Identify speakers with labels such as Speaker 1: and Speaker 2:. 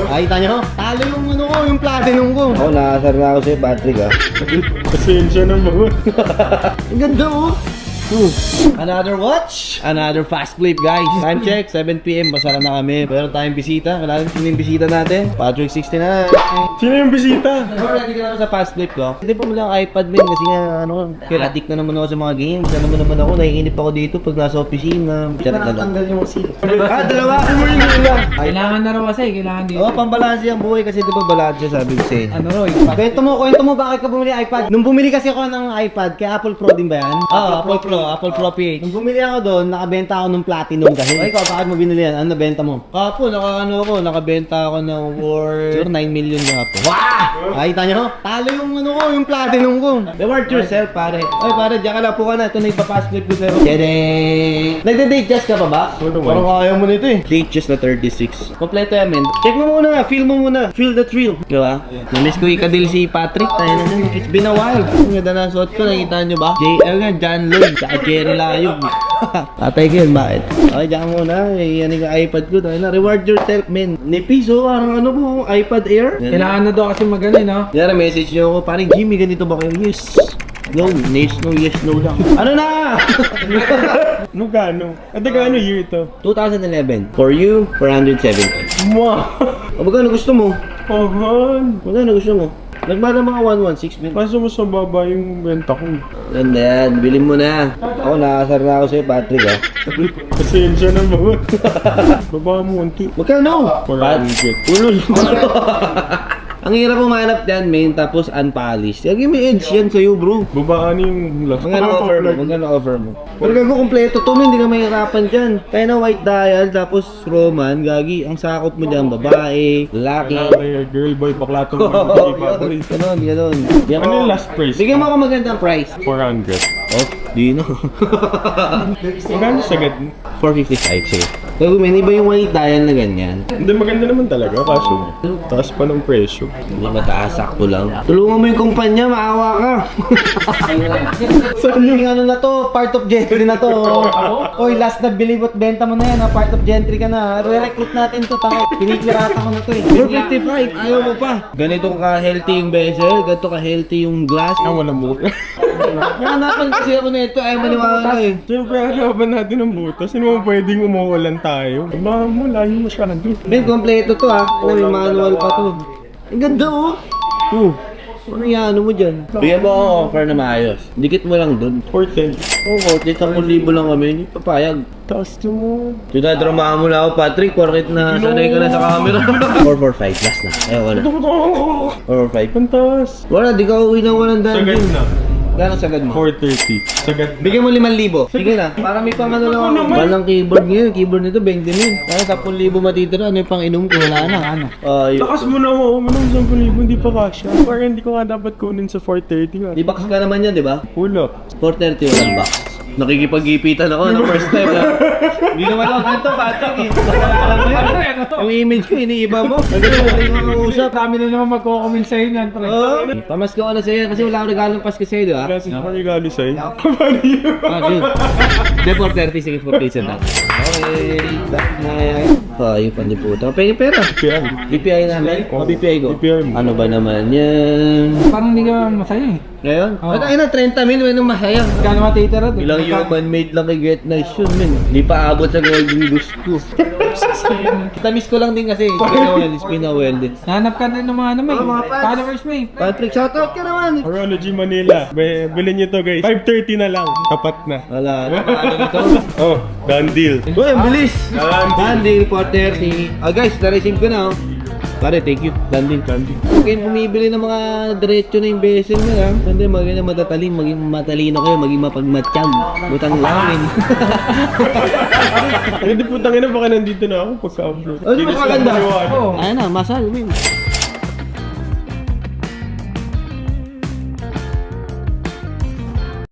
Speaker 1: Nakita nyo? Talo yung ano ko, yung platinum ko.
Speaker 2: Ako, nakasar na ako sa'yo, Patrick ah.
Speaker 3: Pasensya naman.
Speaker 1: Ang ganda oh. Another watch, another fast flip guys. Time check, 7 PM, basara na kami. Meron tayong bisita, wala rin sino yung bisita natin. Patrick 69.
Speaker 3: Sino yung bisita?
Speaker 1: Ready ka na sa fast flip ko. Hindi pa mula ang iPad min kasi nga ano, addict na naman ako sa mga games. Ano naman ako, naiinip ako dito pag nasa opisina. Charot na lang. Tanggal yung sila. Dalawa ako mo yung lang.
Speaker 4: Kailangan na raw kasi, kailangan dito.
Speaker 1: Oo, pambalanse ang buhay kasi di ba balanse sabi ko sa'yo.
Speaker 4: Ano raw,
Speaker 1: Kwento mo bakit ka bumili iPad? Nung bumili kasi ako ng iPad, kay Apple Pro din ba yan? Oo, Apple Pro PH. Nung bumili ako doon, nakabenta ako ng platinum kasi. Ay, ikaw, bakit mo binili yan? Ano nabenta mo? Kapo, nakabenta ako ng worth 9 million na po. Wow! Nakita nyo? Talo yung ano ko, yung platinum ko. Reward yourself, pare. Ay, pare, diyan ka na po ka na. Ito na ipapass flip ko sa'yo. Tadang! Nagda-date test ka pa ba?
Speaker 3: Ano
Speaker 1: Parang kaya mo nito eh. Date test na 36. Kompleto yan, men. Check mo muna, feel mo muna. Feel the thrill. Diba? Namiss ko ikadil si Patrick. Tayo na dun. It's been a while. Ang ganda na suot ko, nakita nyo ba? JL nga, John Lloyd, tsaka Jerry Layog. Tatay ko yun, bakit? Okay, diyan muna. Yan yung iPad ko. Tayo na, reward yourself, men. Nipis, oh, parang ano po, iPad Air.
Speaker 4: Kailangan na daw kasi magano, no?
Speaker 1: Yara, message nyo ako, parang Jimmy, ganito ba kayo? Yes. No, yes, no lang. Ano na?
Speaker 3: Ano gano? At gano year ito?
Speaker 1: 2011. For you, 470.
Speaker 3: Wow!
Speaker 1: O, magkano gusto mo?
Speaker 3: Pahan!
Speaker 1: Magkano gusto mo? Nagmana mga 116 min.
Speaker 3: Kaso mas mababa yung benta ko.
Speaker 1: Ganda yan, bilhin mo na. Ako, nakasar na ako sa'yo, Patrick ah.
Speaker 3: Pasensya naman. Baba mo unti.
Speaker 1: Magkano?
Speaker 3: 400.
Speaker 1: Ulol. Ang hirap umanap dyan, main, tapos unpolished. Lagi may edge yan sa'yo, bro.
Speaker 3: Babaan yung last.
Speaker 1: Magkano offer mo? Magkano offer mo? Pero gago, kompleto to, hindi ka mahirapan dyan. Kaya na white dial, tapos Roman, gagi, ang sakop mo dyan, babae, lalaki.
Speaker 3: Girl, boy, bakla to.
Speaker 1: Ganon. Bigyan
Speaker 3: Ano
Speaker 1: mo,
Speaker 3: yung last price?
Speaker 1: bigyan mo ako magandang price.
Speaker 3: 400.
Speaker 1: Oh, di no.
Speaker 3: Magkano sagad?
Speaker 1: 455, sige. Gago, may iba yung white dial na ganyan.
Speaker 3: Hindi, maganda naman talaga. Kaso, taas pa ng presyo.
Speaker 1: Hindi mataas, sakto lang. Tulungan mo yung kumpanya, maawa ka. Saan yung ano na to, part of gentry na to. Oy, last na bilibot benta mo na yan, ha? Part of gentry ka na. Re-recruit natin to, tanga. Pinikirata ko na to eh. 455, ayaw mo pa. Ganito ka-healthy yung bezel, ganito ka-healthy yung glass.
Speaker 3: Ah, wala mura.
Speaker 1: Nahanapan kasi ako na ito, ayaw maniwala eh.
Speaker 3: Siyempre, halaban natin ng butas. Sino mo pwedeng umuulan tayo? Baka mo, layo mo siya nandun.
Speaker 1: Men, kompleto to ha. May manual pa to. Ang ganda oh. Ano yan, ano mo dyan? Bigyan mo akong offer na maayos. Dikit mo lang dun.
Speaker 3: 410.
Speaker 1: Oo, 10,000 lang kami. Hindi papayag.
Speaker 3: Taas na mo.
Speaker 1: Dinadramahan mo lang ako, Patrick. Porkit na sanay ka na sa camera. 445, last na. Ayaw ko na. 445.
Speaker 3: Pantas.
Speaker 1: Wala, di ka uwi na walang dahil.
Speaker 3: Sagad na.
Speaker 1: Gano'ng sagad mo?
Speaker 3: 430. Sagad na.
Speaker 1: Bigyan mo 5,000. Sige na. Para may pang ano lang ako. Walang keyboard ngayon. Keyboard nito 20 mil. Kaya 10,000 matitira. Ano yung pang inom ko? Wala na. Ano?
Speaker 3: Takas mo na mo. Manong 10,000. Hindi pa kasha. Parang hindi ko nga dapat kunin sa 430 nga.
Speaker 1: Di box ka naman yan, di ba?
Speaker 3: Wala.
Speaker 1: 430 walang box. Nakikipag-gipitan ako ng first time ha. Hindi naman ako ganito, Patrick eh. Alam mo yan. Yung image ko, iniiba mo. Hindi ko na makausap.
Speaker 4: Kami na naman magko-comment sa'yo niyan, pre.
Speaker 1: Oo. Pamasko ko na sa'yo kasi wala akong regalong Pasko sa'yo, di ba?
Speaker 3: Wala sa regalo sa'yo. Paano yun?
Speaker 1: Ah, good. Hindi, 430, sige, 430 na. Okay. Oh, yung pandiputa. Pengi pera.
Speaker 3: Kaya,
Speaker 1: BPI namin? O BPI ko?
Speaker 3: BPI mo.
Speaker 1: Ano ba naman yan?
Speaker 4: Parang hindi ka masaya eh.
Speaker 1: Ngayon?
Speaker 4: Oo.
Speaker 1: At ayun na, 30 mil, may nang masaya.
Speaker 4: Gano'n matitira doon?
Speaker 1: Ilang human made lang kay Get Nice yun, men. Di pa abot sa Golden Goose ko. Tamis ko lang din kasi. It's been a while din.
Speaker 4: Hanap ka na ng mga ano, may
Speaker 1: mga pads.
Speaker 4: followers, may.
Speaker 1: Patrick, shoutout ka naman.
Speaker 3: Horology Manila. Bilhin nyo to guys. 530 na lang. Tapat na.
Speaker 1: Wala, ano nito?
Speaker 3: Oh, done deal.
Speaker 1: Uy, ang bilis!
Speaker 3: Done deal.
Speaker 1: Dandil, 430. Guys, na-receive ko na, oh. Pare, thank you. Dandil. Okay, bumibili ng mga diretso na yung bezel mo, ha? Hindi, maging matatalim, maging matalino kayo, maging mapagmatsyag. Butang langin.
Speaker 3: Hindi putang ina, baka nandito na ako pagka-upload.
Speaker 1: Ano ba kaganda?
Speaker 4: Oo.
Speaker 1: Ayun na, masal, men.